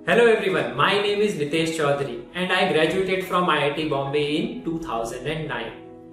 Hello everyone, my name is Nitesh Chaudhary and I graduated from IIT Bombay in 2009.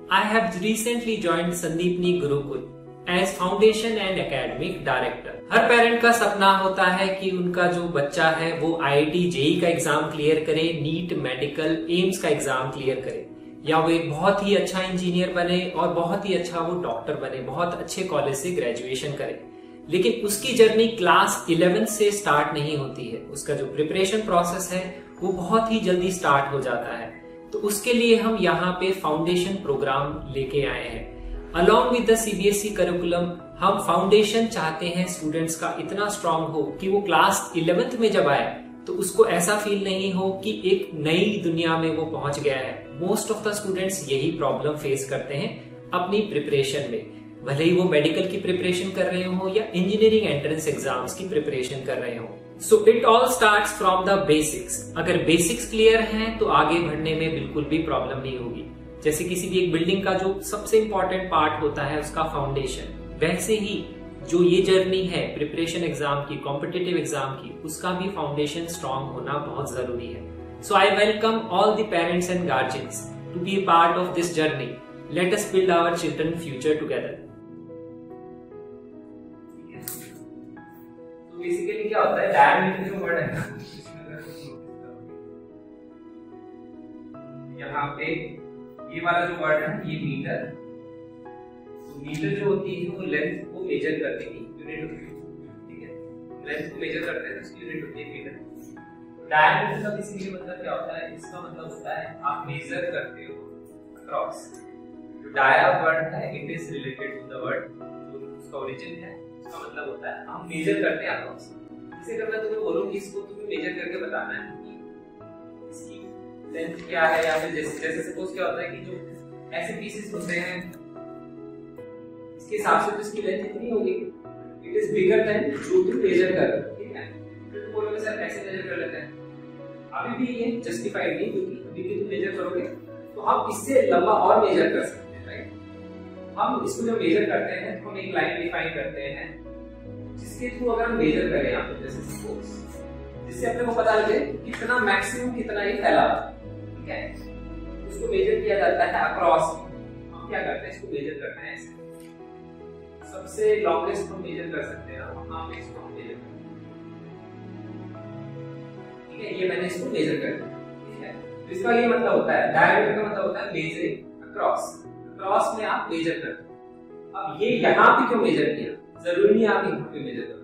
I have recently joined Sandeepni Gurukul as Foundation and Academic Director. Her parent का सपना होता है कि उनका जो बच्चा है वो IIT JEE का एग्जाम क्लियर करे, नीट, मेडिकल, एम्स का एग्जाम क्लियर करे या वो एक बहुत ही अच्छा इंजीनियर बने और बहुत ही अच्छा वो डॉक्टर बने, बहुत अच्छे कॉलेज से ग्रेजुएशन करे। लेकिन उसकी जर्नी क्लास 11 से स्टार्ट नहीं होती है। उसका जो प्रिपरेशन प्रोसेस है वो बहुत ही जल्दी स्टार्ट हो जाता है। तो उसके लिए हम यहाँ पे फाउंडेशन प्रोग्राम लेके आए हैं। Along with the CBSE curriculum हम फाउंडेशन चाहते हैं स्टूडेंट्स का इतना स्ट्रांग हो कि वो क्लास 11th में जब आए तो उसको ऐसा फील नहीं हो कि एक नई दुनिया में वो पहुंच गया है। मोस्ट ऑफ द स्टूडेंट्स यही प्रॉब्लम फेस करते हैं अपनी प्रिपरेशन में, भले ही वो मेडिकल की प्रिपरेशन कर रहे हो या इंजीनियरिंग एंट्रेंस एग्जाम्स की प्रिपरेशन कर रहे हो। So it all starts from the basics. अगर बेसिक्स क्लियर हैं तो आगे बढ़ने में बिल्कुल भी प्रॉब्लम नहीं होगी। जैसे किसी भी एक बिल्डिंग का जो सबसे इंपॉर्टेंट पार्ट होता है उसका फाउंडेशन, वैसे ही जो ये जर्नी है प्रिपरेशन एग्जाम की, कॉम्पिटिटिव एग्जाम की, उसका भी फाउंडेशन स्ट्रांग होना बहुत जरूरी है। So I welcome all the parents and guardians to be a part of this journey. Let us build our children future together. Basically क्या होता है, डायमीटर जो वर्ड है ना, यहाँ पे ये वाला जो वर्ड है ये मीटर। तो मीटर जो होती है वो लेंथ को मेजर करने की यूनिट होती है, ठीक है। लेंथ को मेजर करते हैं तो उसकी यूनिट होती है मीटर। डायमीटर का बेसिकली मतलब क्या होता है, इसका मतलब होता है आप मेजर करते हो अक्रॉस। जो डाया वर्ड है it is related to the word, जो उसका ओरिजिन है उसका मतलब होता है हम मेजर करते हैं अक्रॉस। जैसे अगर मैं तुम्हें बोलूं कि इसको तुम्हें मेजर करके बताना है कि इसकी लेंथ क्या है, या फिर जैसे सपोज क्या होता है कि जो ऐसे पीसेस होते हैं इसके हिसाब से तो इसकी लेंथ इतनी होगी, इट इज बिगर देन जो तुम मेजर कर रहे हो, ठीक है। फिर तुम बोलोगे सर ऐसे मेजर कर लेते हैं, अभी भी ये जस्टिफाइड नहीं, क्योंकि अभी भी तुम मेजर करोगे तो हम इससे लंबा और मेजर कर सकते हैं, राइट। हम इसको जब मेजर करते हैं तो हम एक लाइन डिफाइन करते हैं जिसके थ्रू अगर हम मेजर करें यहाँ पे, जैसे सपोज, जिससे अपने को पता लगे कितना मैक्सिमम कितना ये फैला, ठीक है। उसको मेजर किया जाता है अक्रॉस। हम क्या करते हैं, इसको मेजर करते हैं ऐसे, सबसे लॉन्गेस्ट हम मेजर कर सकते हैं, वहां पे इसको हम मेजर करते हैं, ठीक है। ये मैंने इसको मेजर कर दिया, ठीक है। तो इसका ये मतलब होता है, डायमीटर का मतलब होता है मेजरिंग अक्रॉस। अक्रॉस में आप मेजर करते हो। अब ये यहाँ पे क्यों मेजर किया, जरूरी नहीं आप यहाँ पे मेजर करो।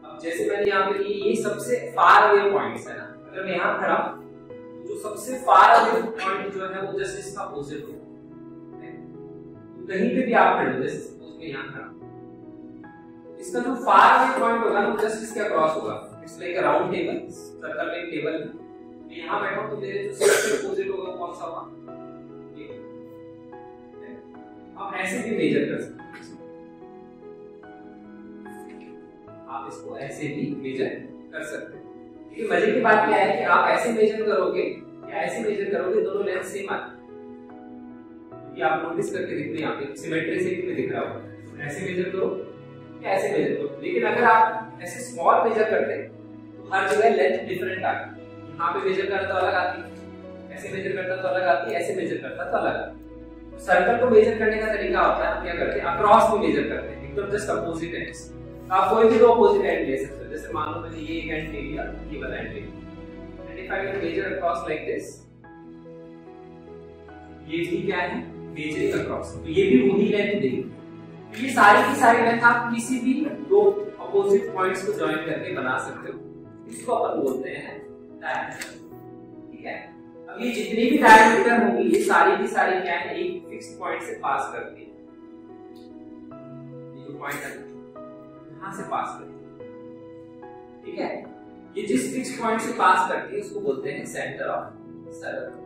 अब जैसे मैंने यहाँ पे ये सबसे फार अवे पॉइंट्स है ना, अगर मैं यहाँ खड़ा तो जो सबसे फार अवे पॉइंट जो है वो जस्ट इसका अपोजिट हो। तो कहीं पे भी आप खड़े हो, जैसे सपोज मैं यहाँ खड़ा, इसका जो फार अवे पॉइंट होगा वो जस्ट इसके अक्रॉस होगा। It's like a round table, circle में एक टेबल है। यहाँ बैठा हूं तो मेरे जो सबसे अपोजिट होगा कौन सा होगा, ये। आप ऐसे भी मेजर कर सकते हैं, आप इसको ऐसे भी मेजर कर सकते हैं। लेकिन मजे की बात क्या है कि आप ऐसे मेजर करोगे या ऐसे मेजर करोगे, दोनों लेंथ सेम आती है। क्योंकि आप नोटिस करके देखो यहाँ पे सिमेट्री से भी दिख रहा होगा, ऐसे मेजर करो या ऐसे मेजर करो। लेकिन अगर आप ऐसे स्मॉल मेजर करते तो हर जगह लेंथ डिफरेंट आती है। यहाँ पे मेजर करता तो अलग आती है, ऐसे मेजर करता तो अलग आती है, ऐसे मेजर करता तो अलग आती है। सर्कल को मेजर करने का तरीका होता है, हम क्या करते हैं अक्रॉस में मेजर करते हैं, एकदम जस्ट अपोजिट एंड्स। आप कोई भी दो अपोजिट एंड ले सकते हो। जैसे मान लो मैंने ये एक एंड ले लिया, ये वाला एंड ले लिया, and if I can measure across like this, ये भी क्या है, मेजरिंग अक्रॉस, तो ये भी वही लेंथ देगी। तो ये सारी की सारी लेंथ आप किसी भी दो अपोजिट पॉइंट्स को जॉइन करके बना सकते हो। इसको अपन बोलते हैं डायमीटर, ठीक है। अब ये जितनी भी डायमीटर होंगी ये सारी की सारी क्या है, एक फिक्स्ड पॉइंट से पास करती है। ये जो पॉइंट है यहां से पास करती है, ठीक है। ये जिस फिक्स पॉइंट से पास करती है उसको बोलते हैं सेंटर ऑफ सर्कल।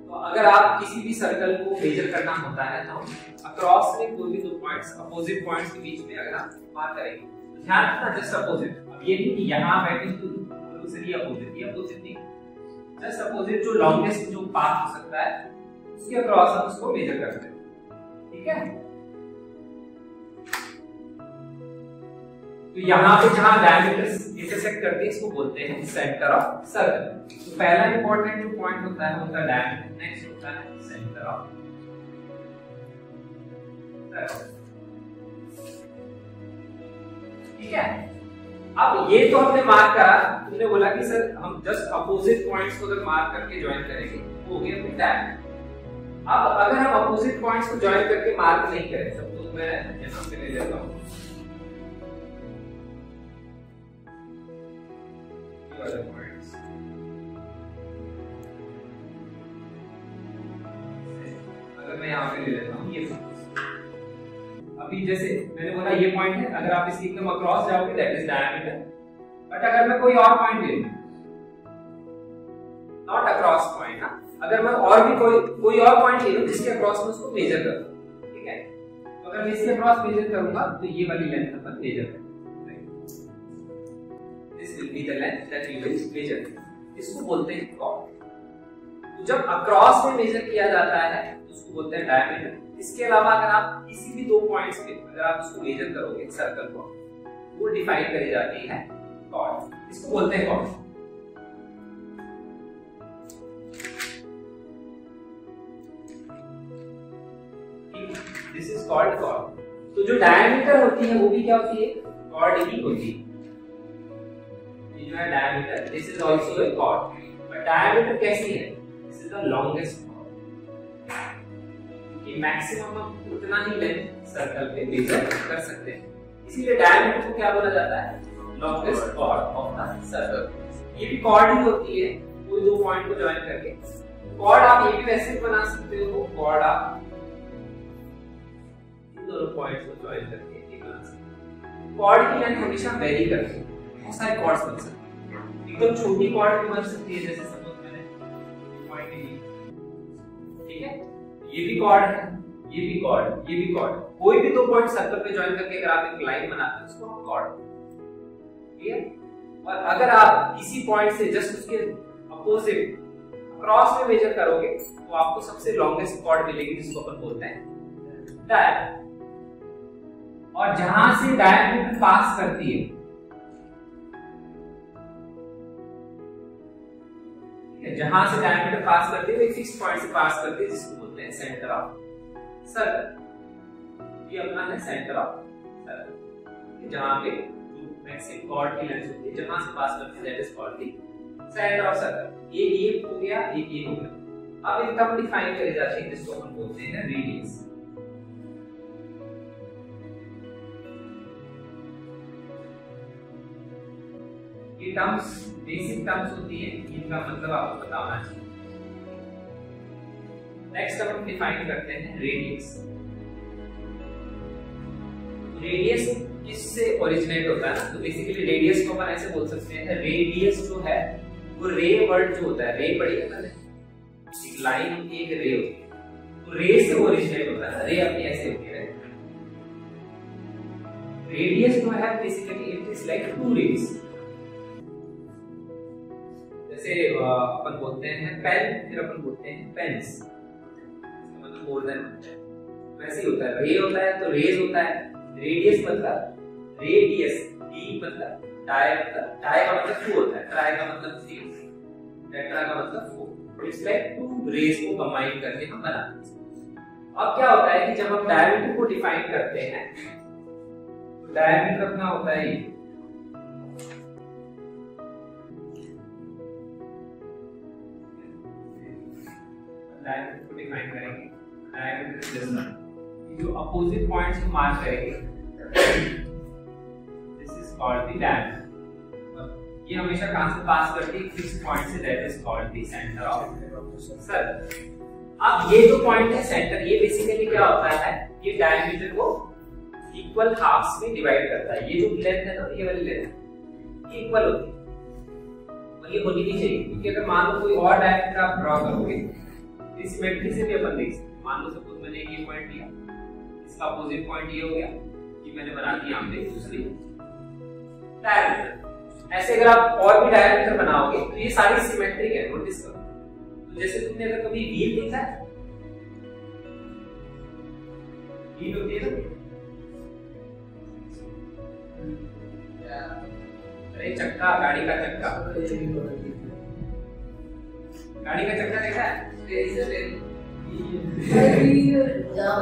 तो अगर आप किसी भी सर्कल को मेजर करना होता है तो अक्रॉस में कोई भी दो पॉइंट्स अपोजिट पॉइंट्स के बीच में अगर आप बात करेंगे तो ध्यान रखना जस्ट अपोजिट। अब ये नहीं कि यहां बैठे तो दूसरी अपोजिट, ये अपोजिट नहीं, जस्ट अपोजिट जो लॉन्गेस्ट जो पाथ हो सकता है उसके अक्रॉस हम उसको मेजर करते हैं, ठीक है। तो यहाँ पे जहां डायमीटर्स इंटरसेक्ट करते हैं इसको बोलते हैं सेंटर ऑफ सर्कल। तो पहला इंपॉर्टेंट जो पॉइंट होता है उनका डायमीटर, नेक्स्ट होता है सेंटर ऑफ सर्कल। ठीक है, अब ये तो हमने मार्क करा, तुमने बोला कि सर हम जस्ट अपोजिट पॉइंट्स को अगर मार्क करके ज्वाइन करेंगे वो हो गया फिर डायमीटर। अब अगर हम अपोजिट पॉइंट्स को ज्वाइन करके मार्क नहीं करें, सपोज मैं यहां पे ले लेता हूं ये वाले पॉइंट्स, अगर मैं यहां पे ले लेता हूं ये, अभी जैसे मैंने बोला ये पॉइंट है, अगर आप इसकी एकदम अक्रॉस जाओगे दैट इज डायमीटर। बट अगर मैं कोई और पॉइंट ले लूं, नॉट अक्रॉस पॉइंट ना, अगर मैं और भी कोई और पॉइंट ले लूं जिसके अक्रॉस में उसको मेजर करूं, ठीक है, तो अगर मैं इसके अक्रॉस मेजर करूंगा तो ये वाली लेंथ अपन मेजर करेंगे, this will be the length that we will measure, इसको बोलते हैं कॉर्ड। तो जब अक्रॉस में मेजर किया जाता है तो उसको बोलते हैं डायमीटर। इसके अलावा अगर आप किसी भी दो पॉइंट्स पे अगर आप उसको मेजर करोगे सर्कल को, वो डिफाइन करी जाती है कॉर्ड, इसको बोलते हैं chord. This is called chord. तो जो डायमीटर होती है वो भी क्या होती है, कॉर्ड ही होती है। ये जो है diameter, this is also a chord. But diameter कैसी है, this is the longest chord, कि मैक्सिमम हम उतना ही लेंथ सर्कल पे मेजर कर सकते हैं, इसीलिए डायमीटर को क्या बोला जाता है, longest chord of the circle. ये भी कॉर्ड ही होती है, कोई दो पॉइंट को ज्वाइन करके। कॉर्ड आप ये भी वैसे बना सकते हो, कॉर्ड आप इन दोनों पॉइंट्स को ज्वाइन करके ये बना सकते हो। कॉर्ड की लेंथ हमेशा वेरी करती है, बहुत सारे कॉर्ड्स बन सकते हैं, एकदम छोटी कॉर्ड भी बन सकती है, जैसे सपोज मैंने पॉइंट ली, ठीक है, ये भी कॉर्ड है, ये भी कॉर्ड, ये भी कॉर्ड, कोई भी दो पॉइंट सर्कल पे ज्वाइन करके अगर आप एक लाइन बनाते हैं उसको हम कॉर्ड, ठीक है। और अगर आप किसी पॉइंट से जस्ट उसके अपोजिट क्रॉस में मेजर करोगे तो आपको सबसे लॉन्गेस्ट कॉर्ड मिलेगी, जिसको अपन बोलते हैं डायमीटर। और जहां से डायमीटर पास करती है, जहां से डायमीटर पास करती है वो एक फिक्स पॉइंट से पास करती है, जिसको बोलते हैं सेंटर ऑफ सर्कल। ये अपना है सेंटर ऑफ सर्कल, जहां पे मैक्सिमम कॉर्ड की लेंथ होती है, जहां से पास करती है that is called the centre of circle. ये हो गया, ये हो गया। अब एक टर्म डिफाइन करी जाती है जिसको हम बोलते हैं रेडियस। ये टर्म्स बेसिक टर्म्स होती है, इनका मतलब आपको पता होना चाहिए। नेक्स्ट अब हम डिफाइन करते हैं रेडियस। रेडियस किससे ओरिजिनेट होता है ना, तो बेसिकली रेडियस को अपन ऐसे बोल सकते हैं, रेडियस जो है वो रे वर्ड जो होता है, रे पढ़ी है मैंने, एक लाइन होती है, एक रे होती है, तो रे से ओरिजिनेट होता है, रे अपनी ऐसे होती है। रेडियस जो है basically it is like two rays, जैसे अपन बोलते हैं पेन, फिर अपन बोलते हैं पेन्स, मतलब मोर देन, वैसे ही होता है, रे होता है तो रेज होता है, रेडियस मतलब रेडियस, डी मतलब डाई, मतलब डाई का मतलब 2 होता है, ट्राई का मतलब 3, टेट्रा का मतलब 4, इट्स लाइक 2 रेज को कंबाइन करके हम बनाते हैं। अब क्या होता है कि जब हम डायमीटर को डिफाइन करते हैं तो डायमीटर अपना होता है ये, डायमीटर को डिफाइन करेंगे, डायमीटर इज दिस, जो अपोजिट पॉइंट्स को मार्क करेंगे this is called the diameter. ये हमेशा कहां से पास करती है, फिक्स पॉइंट से, that is called the centre of circle. अब ये जो पॉइंट है सेंटर, ये बेसिकली क्या होता है, ये डायमीटर को इक्वल हाफ्स में डिवाइड करता है। ये जो लेंथ है ना, ये वाली लेंथ ये इक्वल होती है, और ये होनी नहीं चाहिए, क्योंकि अगर मान लो कोई और डायमीटर आप ड्रॉ करोगे, इस सिमेट्री से भी अपन देख सकते हैं। मान लो सपोज मैंने ये पॉइंट लिया, इसका अपोजिट पॉइंट ये हो गया, ये मैंने बना दी यहां पे दूसरी डायमीटर। ऐसे अगर आप और भी डायमीटर बनाओगे तो ये सारी सिमेट्रिक है, नोटिस करो। तो जैसे तुमने अगर कभी व्हील देखा है, व्हील होती है ना, अरे चक्का, गाड़ी का चक्का, गाड़ी का चक्का देखा है?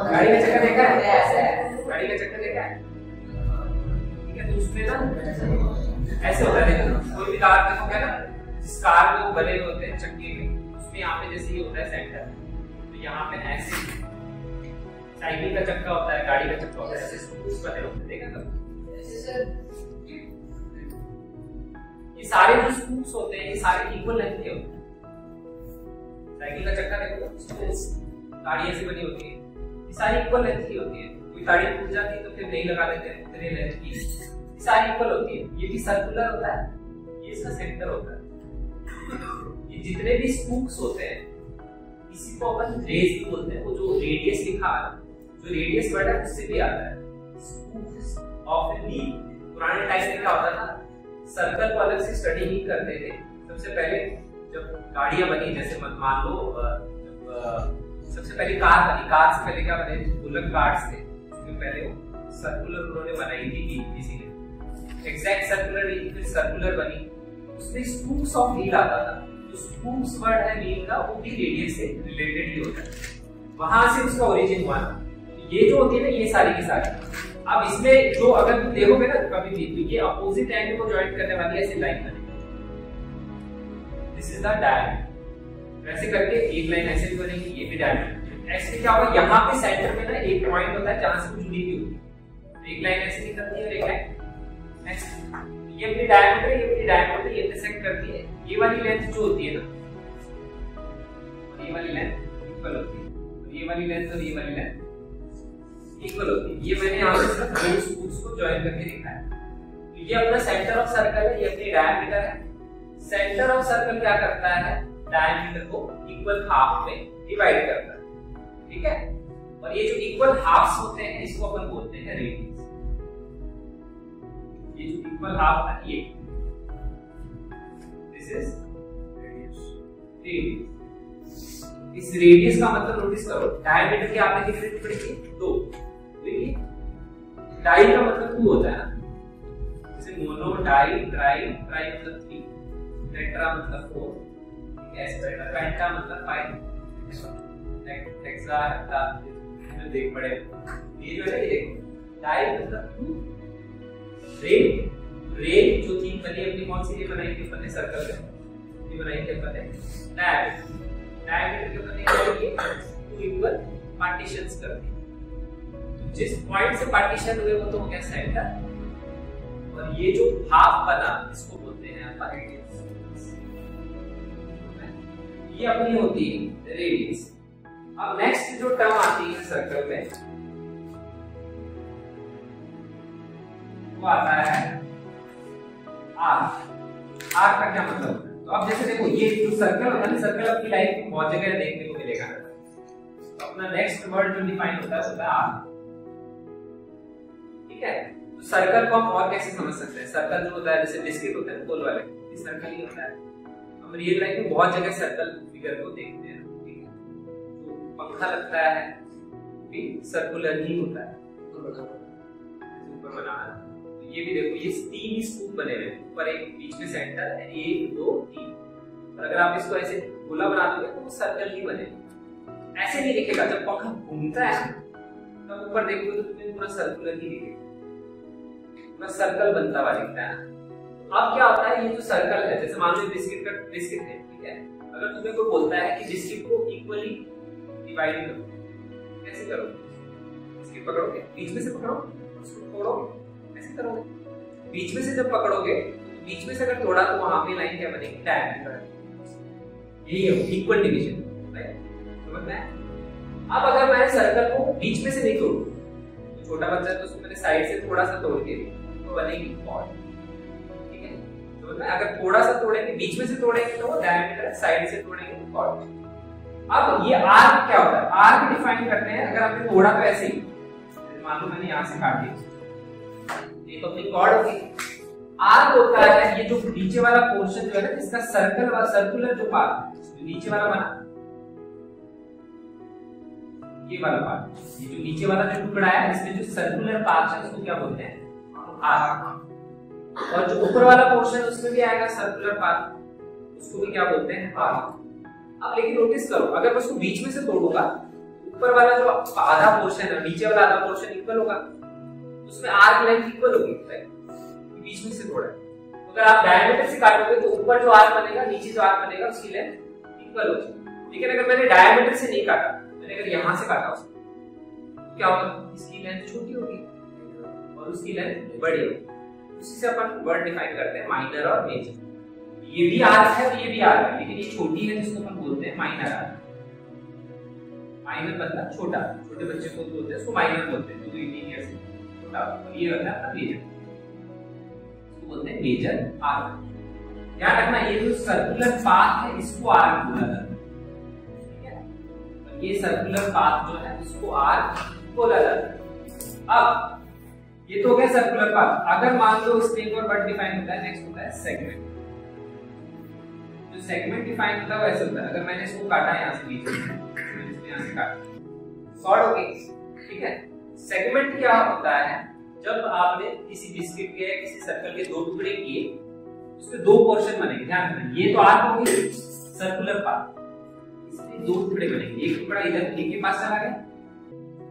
गाड़ी का चक्का देखा है? गाड़ी का चक्का देखा है? ठीक है, तो उसमें ना ऐसे होता है, देखो कोई भी कार देखोगे ना, जिस कार में वो बने हुए होते हैं चक्के में, उसमें यहाँ पे जैसे ये होता है सेंटर, तो यहाँ पे ऐसे साइकिल का चक्का होता है, गाड़ी का चक्का होता है, ऐसे स्पूक्स बने होते हैं, देखा था? ऐसे सर ये सारे जो स्पूक्स होते हैं ये सारे इक्वल लेंथ के होते हैं। साइकिल का चक्का देखो, ताड़ी ऐसी बनी होती है, ये सारी इक्वल लेंथ की होती है। कोई ताड़ी टूट जाती है तो फिर नहीं लगा देते हैं उतने लेंथ की, ये सारी इक्वल होती है। ये भी सर्कुलर होता है, ये इसका सेंटर होता है। ये जितने भी स्पूक्स होते हैं इसी को अपन रेस भी बोलते हैं। वो जो रेडियस लिखा है, जो रेडियस वर्ड है उससे भी आता है, स्पूक्स ऑफ ए लीफ। पुराने टाइम में क्या होता था, सर्कल को अलग से स्टडी नहीं करते थे। सबसे पहले जब गाड़ियां बनी, जैसे मान लो सबसे पहले कार बनी, कार से पहले क्या बने, बुलक कार्ट्स थे, उसमें पहले वो सर्कुलर उन्होंने बनाई थी किसी ने, एग्जैक्ट सर्कुलर नहीं, फिर सर्कुलर बनी, उसमें स्पूक्स ऑफ व्हील आता था। तो स्पूक्स वर्ड है व्हील का, वो भी रेडियस से रिलेटेड ही होता है, वहां से उसका ओरिजिन हुआ। ये जो होती है ना, ये सारी की सारी, अब इसमें जो अगर तुम देखोगे ना कभी भी, तो ये अपोजिट एंगल को ज्वाइन करने वाली ऐसी लाइन बनेगी, दिस इज द डायमीटर। वैसे करके एक लाइन ऐसे भी बनेगी, ये भी डायमीटर। ऐसे क्या होगा, यहाँ पे सेंटर में ना एक पॉइंट होता है जहां से वो जुड़ी हुई होती है, एक लाइन ऐसे निकलती है और एक लाइन नेक्स्ट, ये अपनी डायमीटर, ये अपनी डायमीटर ये इंटरसेक्ट करती है। ये वाली लेंथ जो होती है ना, ये वाली लेंथ इक्वल होती है, और ये वाली लेंथ और ये वाली लेंथ इक्वल होती है। ये मैंने यहाँ पे सिर्फ दो स्पूक्स को ज्वाइन करके दिखाया। तो ये अपना सेंटर ऑफ सर्कल है, ये अपनी डायमीटर है। सेंटर ऑफ सर्कल क्या करता है, डायमीटर को इक्वल हाफ में डिवाइड करता है, ठीक है। और ये जो इक्वल हाफ्स होते हैं इसको अपन बोलते हैं रेडियस। ये जो इक्वल हाफ है ये, दिस इज रेडियस। इस रेडियस का मतलब नोटिस करो, डायमीटर के आपने कितने टुकड़े किए, दो। देखिए डाई का मतलब 2 होता है ना, जैसे मोनो, डाई, ट्राई, ट्राई मतलब 3, टेट्रा मतलब 4, एस्पेटा, पेंटा मतलब 5, हेक्सा, हेप्टा, जो देख पड़े ये जो है, ये देखो डाई मतलब 2, रेन जो थी पहले अपनी कौन सी ये बनाई थी अपने सर्कल में, ये बनाई थी अपने डायमीटर के अपने 2 इक्वल पार्टीशंस कर दी। जिस पॉइंट से पार्टीशन हुए वो तो हो गया सेंटर, और ये जो हाफ बना इसको बोलते हैं अपन रेडियस। ये अपनी होती है रेडियस। अब नेक्स्ट जो टर्म आती है सर्कल में वो आता है आर्क। आर्क का क्या मतलब होता है, तो अब जैसे देखो ये जो सर्कल होता है, सर्कल अपनी लाइफ में बहुत जगह देखने को मिलेगा। तो अपना नेक्स्ट वर्ड जो डिफाइन होता है आर्क, ठीक है। तो सर्कल को हम और कैसे समझ सकते हैं, सर्कल जो होता है जैसे बिस्किट होते हैं गोल वाले, ये सर्कल ही होता है। हम रियल लाइफ में बहुत जगह सर्कल फिगर को देखते हैं, ठीक है। तो पंखा लगता है भी सर्कुलर ही होता है, ऊपर बना है। तो ये भी देखो, ये 3 स्पूक बने हुए हैं, ऊपर एक, बीच में सेंटर है, 1 2 3। और अगर आप इसको ऐसे गोला बना दोगे तो वो सर्कल ही बनेगा, ऐसे नहीं दिखेगा। जब पंखा घूमता है तब ऊपर देखोगे तो तुम्हें पूरा सर्कुलर ही दिखेगा, पूरा सर्कल बनता हुआ दिखता है। अब क्या होता है, ये जो सर्कल है, जैसे मान लो बिस्किट है, ठीक है। अगर तुम्हें कोई बोलता है कि बिस्किट को इक्वली डिवाइड करो, कैसे करो, बिस्किट पकड़ोगे, बीच में से पकड़ो, उसको तोड़ो, ऐसे करोगे। बीच में से जब पकड़ोगे, बीच में से अगर तोड़ा तो वहां पे लाइन क्या बनेगी, डायमीटर। यही है इक्वल डिवीजन, राइट, समझ में? अब अगर मैं सर्कल को बीच में से नहीं तोड़ूं, तो छोटा बच्चा तो उसको मैंने साइड से थोड़ा सा तोड़ के तो बनेगी कॉर्ड, ठीक है। तो मैं अगर थोड़ा सा तोड़ेंगे, बीच में से तोड़ेंगे तो वो डायमीटर, साइड से तोड़ेंगे तो कॉर्ड। अब ये आर्क क्या होता है, आर्क डिफाइन करते हैं। अगर आपने तोड़ा तो ऐसे ही, मान लो मैंने यहाँ से काट दिया, ये तो अपनी कॉर्ड होगी। आर्क होता है ये जो नीचे वाला पोर्शन जो है ना, जिसका सर्कुलर जो पार्ट, जो नीचे वाला बना, ये वाला पार्ट, ये जो नीचे वाला जो टुकड़ा है, इसमें जो सर्कुलर पार्ट है उसको क्या बोलते हैं, आर्क। और जो ऊपर वाला पोर्शन उसमें भी आएगा सर्कुलर पाथ, उसको भी क्या बोलते हैं आर्क। अब लेकिन नोटिस करो, अगर मैं उसको बीच में से तोड़ूंगा, ऊपर वाला जो आधा पोर्शन है नीचे वाला आधा पोर्शन इक्वल होगा, उसमें आर्क लेंथ इक्वल होगी, बीच में से तोड़ा है। अगर आप डायमीटर से काटोगे तो ऊपर जो आर्क बनेगा नीचे जो आर्क बनेगा उसकी लेंथ इक्वल होगी। लेकिन अगर मैंने डायमीटर से नहीं काटा, मैंने अगर यहां से काटा उसको, तो क्या होगा, इसकी लेंथ छोटी होगी और उसकी लेंथ बड़ी होगी। उसी से अपन वर्ड डिफाइन करते हैं माइनर और मेजर। ये भी आर्क है और ये भी आर्क है, लेकिन ये छोटी है जिसको अपन बोलते हैं माइनर आर्क। माइनर मतलब छोटा, छोटे बच्चे को बोलते हैं उसको माइनर बोलते हैं, तो इंजीनियर से छोटा, और ये होता है अपना मेजर, इसको बोलते हैं मेजर आर्क। ध्यान रखना ये जो सर्कुलर पाथ है इसको आर्क बोला जाता है, ठीक है, और ये सर्कुलर पाथ जो है इसको आर्क बोला जाता है। अब ये तो हो गया सर्कुलर पाथ। अगर मान लो इसमें एक और वर्ड डिफाइन होता है, नेक्स्ट होता है सेगमेंट। जो सेगमेंट डिफाइन होता है वैसे होता है, अगर मैंने इसको काटा यहां से बीच में, मैंने इसको यहां से काटा, शॉर्ट हो गई, ठीक है। सेगमेंट क्या होता है, जब आपने किसी बिस्किट के किसी सर्कल के दो टुकड़े किए, उसके दो पोर्शन बनेंगे। ध्यान रखना ये तो आर्क हो गई सर्कुलर पाथ, इसमें दो टुकड़े बनेंगे, एक टुकड़ा इधर ए के पास चला गया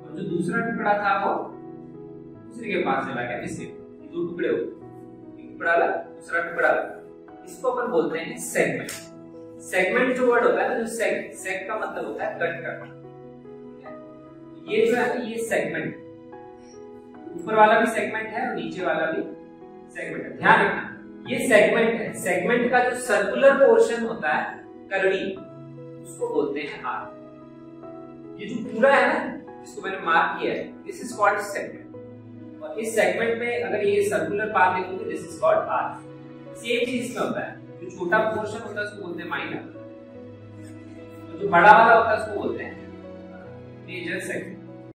और जो दूसरा टुकड़ा था वो दूसरे के पास चला गया, इससे दो टुकड़े हो गए, एक टुकड़ा अलग दूसरा टुकड़ा अलग, इसको अपन बोलते हैं सेगमेंट। सेगमेंट जो वर्ड होता है ना, जो सेग का मतलब होता है कट करना, ये जो है ये सेगमेंट, ऊपर वाला भी सेगमेंट है और नीचे वाला भी सेगमेंट है। ध्यान रखना ये सेगमेंट है, सेगमेंट का जो सर्कुलर पोर्शन होता है करड़ी, उसको बोलते हैं आर्क। ये जो पूरा है ना जिसको मैंने मार्क किया है, दिस इज कॉल्ड सेगमेंट, और इस सेगमेंट में अगर ये सर्कुलर पाथ देखोगे this is called arc. Same चीज इसमें होता है, जो छोटा पोर्शन होता है उसको बोलते हैं माइनर, और जो बड़ा वाला होता है उसको बोलते हैं मेजर सेगमेंट।